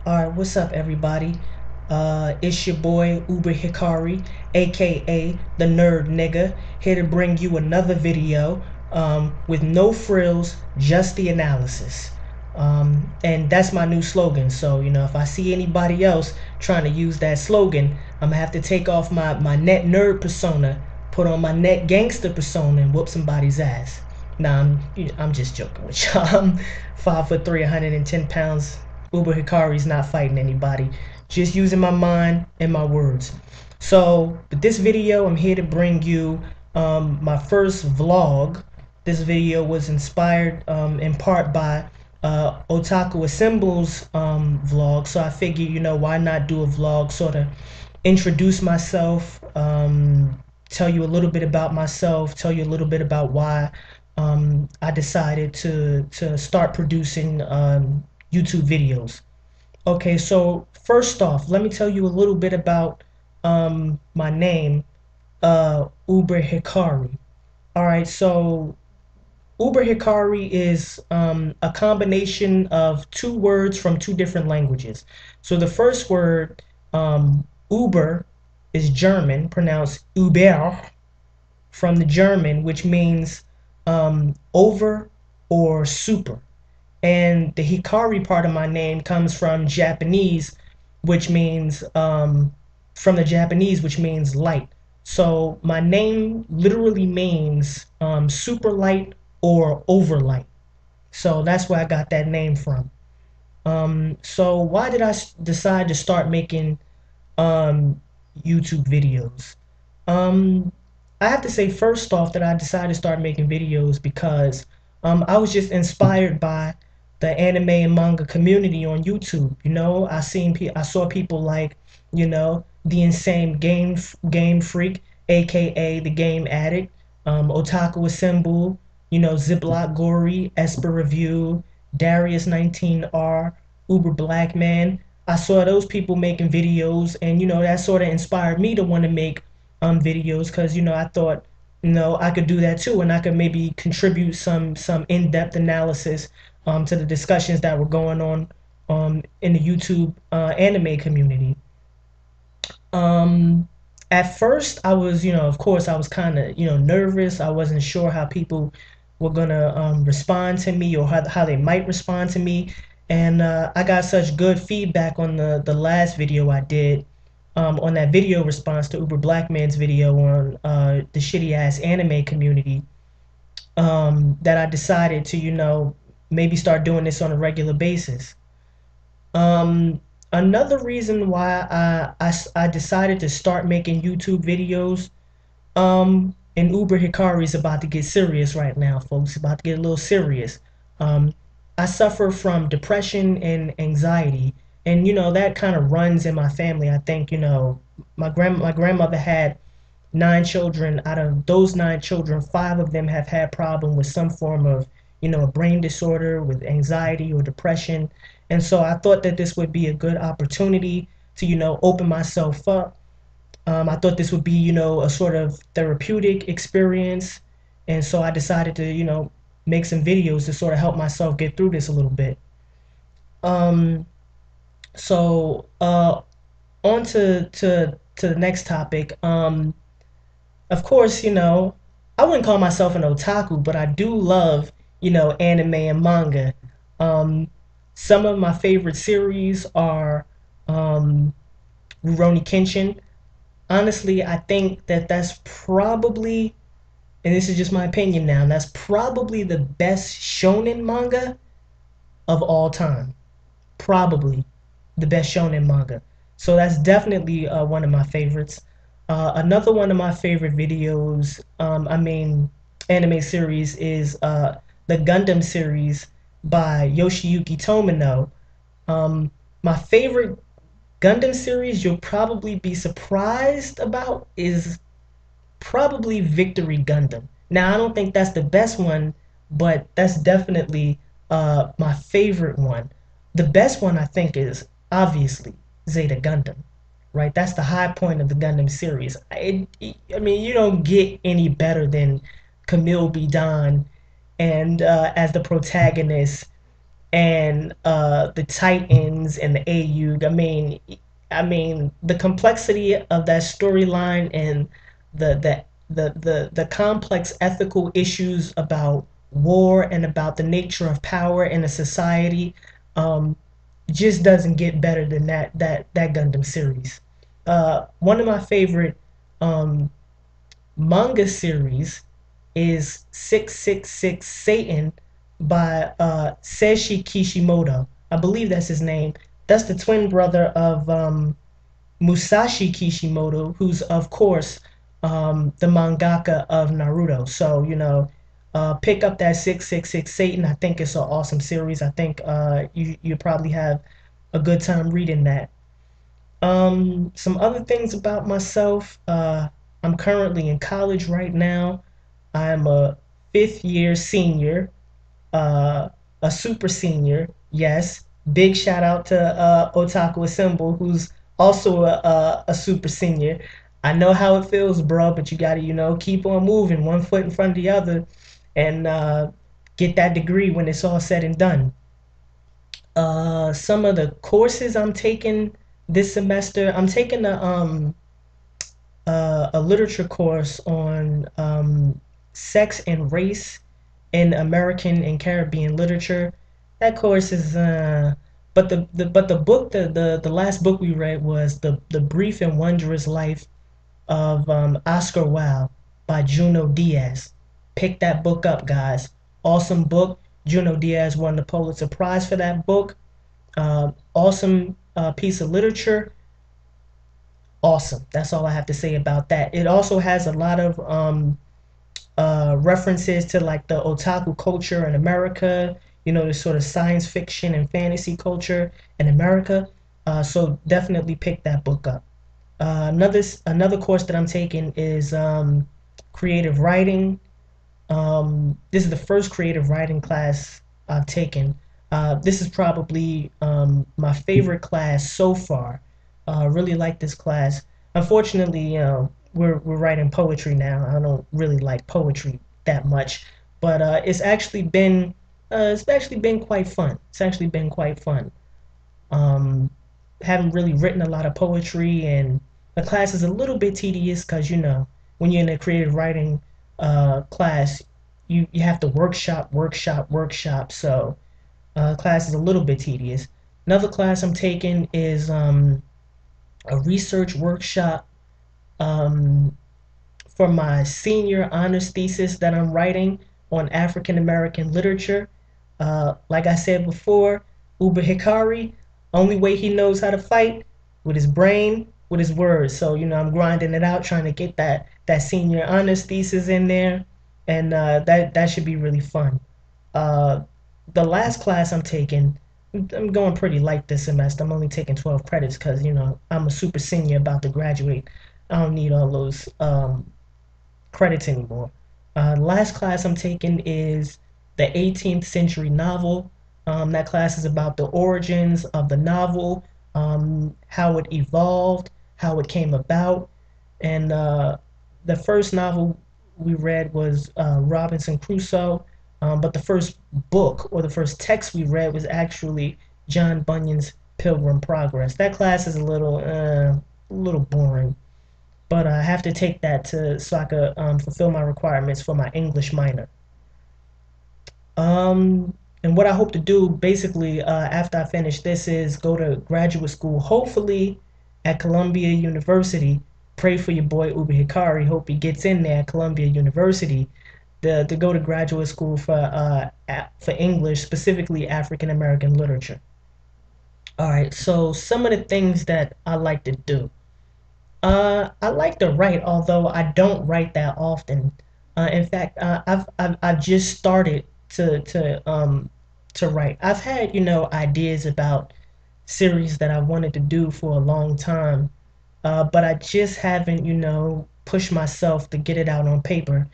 Alright, what's up everybody? It's your boy Uberhikari, a.k.a. the nerd nigga, here to bring you another video with no frills, just the analysis. And that's my new slogan. So, if I see anybody else trying to use that slogan, I'm gonna have to take off my net nerd persona, put on my net gangster persona, and whoop somebody's ass. Nah, I'm just joking with y'all. I'm 5'3", 110 pounds. Uber Hikari's not fighting anybody. Just using my mind and my words. So, with this video, I'm here to bring you my first vlog. This video was inspired in part by Otaku Assemble's vlog. So I figured, why not do a vlog, sort of introduce myself, tell you a little bit about myself, tell you a little bit about why I decided to start producing YouTube videos. Okay, so first off, let me tell you a little bit about my name, Uber Hikari. All right, so Uber Hikari is a combination of two words from two different languages. So the first word, Uber, is German, pronounced Uber, from the German, which means over or super. And the Hikari part of my name comes from Japanese, which means from the Japanese, which means light. So my name literally means super light or over light. So that's where I got that name from. So why did I decide to start making YouTube videos? I have to say first off that I decided to start making videos because I was just inspired by the anime and manga community on YouTube. I saw people like, the insane game freak, a.k.a. the game addict, Otaku Assemble, Ziploc Gory, Esper Review, Darius 19R, Uber Black Man. I saw those people making videos, and that sort of inspired me to want to make videos because I thought I could do that too, and I could maybe contribute some in-depth analysis to the discussions that were going on in the YouTube anime community. At first, I was, of course, I was kind of, nervous. I wasn't sure how people were gonna respond to me or how they might respond to me. And I got such good feedback on the last video I did, on that video response to Uber Black Man's video on the shitty ass anime community, that I decided to, maybe start doing this on a regular basis. Another reason why I decided to start making YouTube videos, and Uber Hikari is about to get serious right now, folks. About to get a little serious. I suffer from depression and anxiety, and that kind of runs in my family. I think my grandmother had 9 children. Out of those 9 children, 5 of them have had problem with some form of a brain disorder, with anxiety or depression. And so I thought that this would be a good opportunity to open myself up. I thought this would be a sort of therapeutic experience, and so I decided to make some videos to sort of help myself get through this a little bit. um so on to the next topic. Of course, I wouldn't call myself an otaku, but I do love, anime and manga. Some of my favorite series are Rurouni Kenshin. Honestly, I think that that's probably, and this is just my opinion now, that's probably the best shonen manga of all time. Probably the best shonen manga. So that's definitely one of my favorites. Another one of my favorite videos, anime series, is the Gundam series by Yoshiyuki Tomino. My favorite Gundam series you'll probably be surprised about is probably Victory Gundam. Now, I don't think that's the best one, but that's definitely my favorite one. The best one, I think, is obviously Zeta Gundam, right? That's the high point of the Gundam series. I mean, you don't get any better than Camille B. Don and as the protagonist, and the Titans and the AU. I mean, the complexity of that storyline and the complex ethical issues about war and about the nature of power in a society um, just doesn't get better than that Gundam series. One of my favorite um, manga series is 666 Satan by Seishi Kishimoto. I believe that's his name. That's the twin brother of Musashi Kishimoto, who's of course the mangaka of Naruto. So pick up that 666 Satan. I think it's an awesome series. I think you probably have a good time reading that. Some other things about myself. I'm currently in college right now. I'm a fifth year senior, uh, a super senior. Yes. Big shout out to Otaku Assemble, who's also a super senior. I know how it feels, bro, but you gotta, keep on moving, one foot in front of the other, and get that degree when it's all said and done. Some of the courses I'm taking this semester, I'm taking a literature course on sex and race in American and Caribbean literature. That course is but the book the last book we read was the brief and wondrous life of Oscar Wilde by Junot Diaz. Pick that book up, guys. Awesome book. Junot Diaz won the Pulitzer Prize for that book. Awesome piece of literature. Awesome. That's all I have to say about that. It also has a lot of references to like the otaku culture in America, the sort of science fiction and fantasy culture in America. So definitely pick that book up. Another course that I'm taking is creative writing. This is the first creative writing class I've taken. This is probably my favorite class so far. Really like this class. Unfortunately, we're writing poetry now. I don't really like poetry that much, but it's actually been quite fun. It's actually been quite fun. Um, haven't really written a lot of poetry, and the class is a little bit tedious because when you're in a creative writing class, you have to workshop. So class is a little bit tedious. Another class I'm taking is a research workshop um, for my senior honors thesis that I'm writing on African American literature. Like I said before, uberhikari, only way he knows how to fight with his brain, with his words. So I'm grinding it out, trying to get that senior honors thesis in there, and that should be really fun. Uh, the last class I'm taking, I'm going pretty light this semester. I'm only taking 12 credits because I'm a super senior about to graduate. I don't need all those credits anymore. Last class I'm taking is the 18th century novel. That class is about the origins of the novel, how it evolved, how it came about, and the first novel we read was Robinson Crusoe, but the first book or the first text we read was actually John Bunyan's Pilgrim Progress. That class is a little boring, but I have to take that to so I could fulfill my requirements for my English minor. And what I hope to do basically after I finish this is go to graduate school, hopefully at Columbia University. Pray for your boy Uber Hikari. Hope he gets in there at Columbia University to go to graduate school for English, specifically African American literature. All right, so some of the things that I like to do. I like to write, although I don't write that often. In fact, I've just started to write. I've had ideas about series that I wanted to do for a long time, but I just haven't pushed myself to get it out on paper.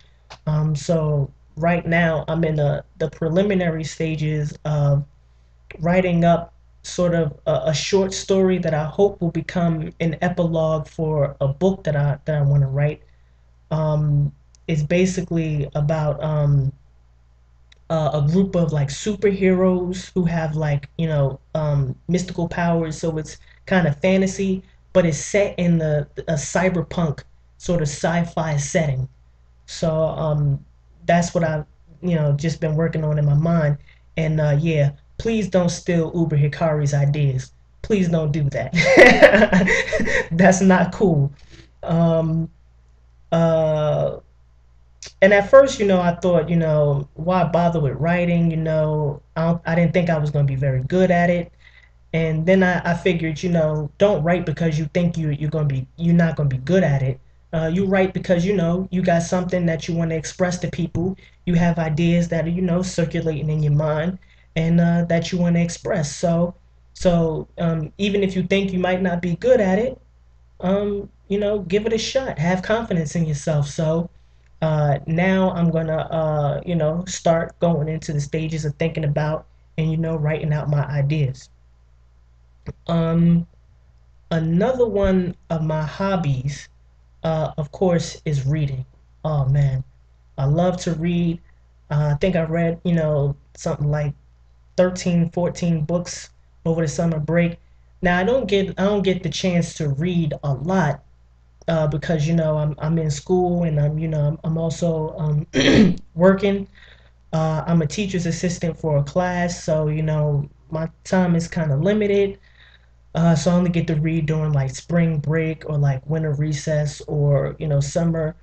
So right now I'm in the preliminary stages of writing up sort of a short story that I hope will become an epilogue for a book that I want to write. It's basically about a group of like superheroes who have like mystical powers. So it's kind of fantasy, but it's set in the a cyberpunk sort of sci-fi setting. So that's what I've just been working on in my mind. And yeah, please don't steal Uber Hikari's ideas. Please don't do that. That's not cool. Um, uh, and at first, I thought, why bother with writing? I didn't think I was going to be very good at it. And then I figured, don't write because you think you're not gonna be good at it. You write because you got something that you want to express to people. You have ideas that are circulating in your mind, and that you want to express. So even if you think you might not be good at it, give it a shot. Have confidence in yourself. So now I'm gonna start going into the stages of thinking about and writing out my ideas. Um, Another one of my hobbies, of course, is reading. Oh man, I love to read. I think I read, something like 13, 14 books over the summer break. Now I don't get the chance to read a lot because I'm in school and I'm also working. I'm a teacher's assistant for a class, so my time is kind of limited. So I only get to read during like spring break or like winter recess or summer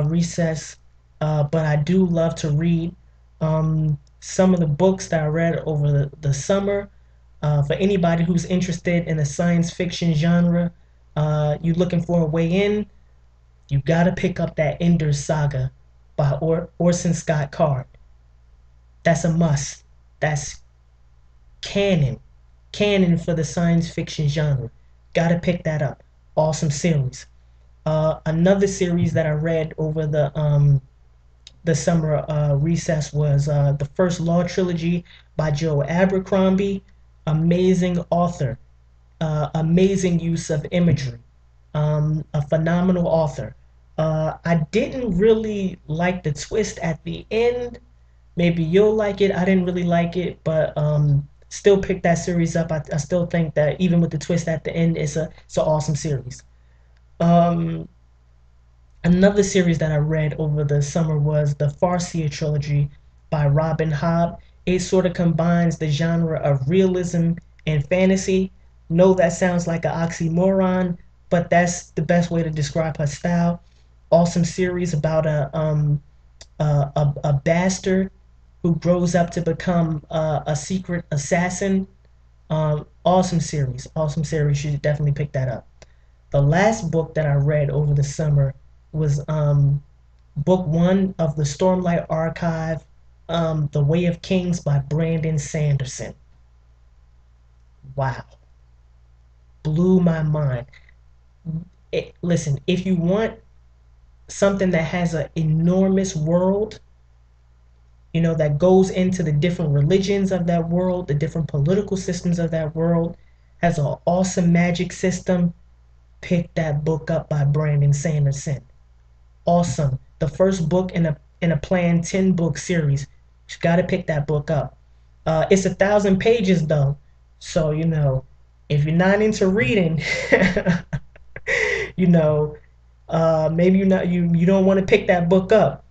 recess. But I do love to read. Some of the books that I read over the summer. For anybody who's interested in the science fiction genre, you looking for a way in, you gotta pick up that Ender's Saga by Orson Scott Card. That's a must. That's canon, canon for the science fiction genre. Gotta pick that up. Awesome series. Another series that I read over the summer recess was the first Law trilogy by Joe Abercrombie. Amazing author, amazing use of imagery, a phenomenal author. I didn't really like the twist at the end. Maybe you'll like it. I didn't really like it, but still pick that series up. I still think that even with the twist at the end, it's an awesome series. Um, Another series that I read over the summer was the Farseer trilogy by Robin Hobb. It sort of combines the genre of realism and fantasy. No, that sounds like an oxymoron, but that's the best way to describe her style. Awesome series about a bastard who grows up to become a secret assassin. Awesome series, awesome series. You should definitely pick that up. The last book that I read over the summer was book one of the Stormlight Archive, The Way of Kings by Brandon Sanderson. Wow, blew my mind. Listen, if you want something that has an enormous world, that goes into the different religions of that world, the different political systems of that world, has an awesome magic system, pick that book up by Brandon Sanderson. Awesome. The first book in a planned 10-book series. You got to pick that book up. It's 1,000 pages though, so if you're not into reading, you know, maybe you don't want to pick that book up.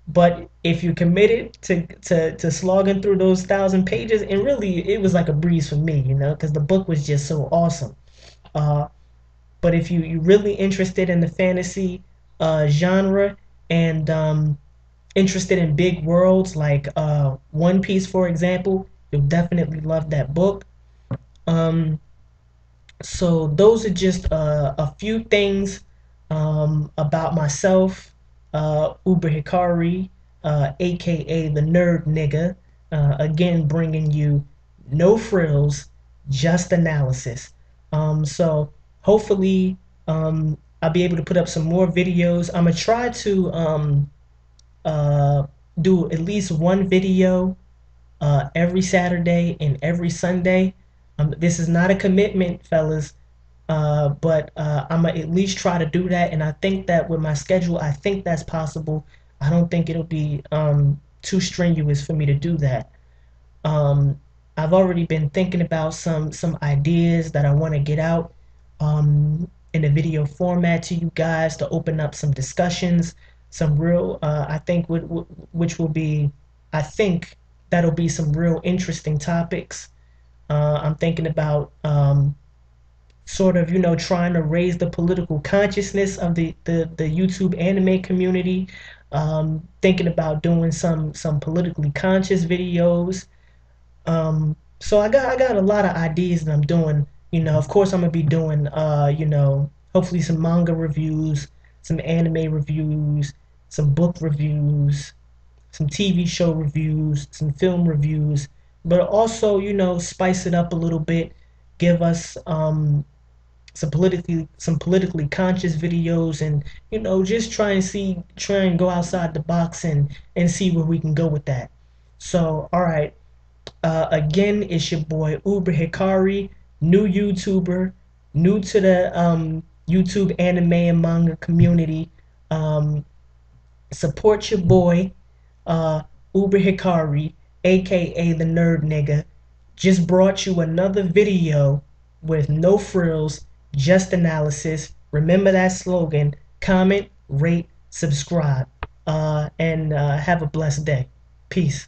But if you're committed to slogging through those 1,000 pages, and really it was like a breeze for me, because the book was just so awesome. Uh, but if you really interested in the fantasy genre and interested in big worlds like One Piece, for example, you'll definitely love that book. Um, so those are just a few things about myself, Uber Hikari, a.k.a. the nerd nigga. Again, bringing you no frills, just analysis. So hopefully I'll be able to put up some more videos. I'm gonna try to uh, do at least one video every Saturday and every Sunday. This is not a commitment, fellas, but I'm gonna at least try to do that. And I think that with my schedule, I think that's possible. I don't think it'll be too strenuous for me to do that. Um, I've already been thinking about some ideas that I want to get out in a video format to you guys to open up some discussions, some real I think which will be I think that'll be some real interesting topics. I'm thinking about sort of trying to raise the political consciousness of the YouTube anime community. Thinking about doing some politically conscious videos. So I got a lot of ideas that I'm doing. Of course I'm gonna be doing hopefully some manga reviews, some anime reviews, some book reviews, some TV show reviews, some film reviews, but also spice it up a little bit, give us some politically conscious videos, and just try and go outside the box and see where we can go with that. So all right, again, it's your boy uberhikari, new YouTuber, new to the YouTube anime and manga community. um, Support your boy, uh, uberhikari, aka the nerd nigga. Just brought you another video with no frills, just analysis. Remember that slogan: comment, rate, subscribe, and have a blessed day. Peace.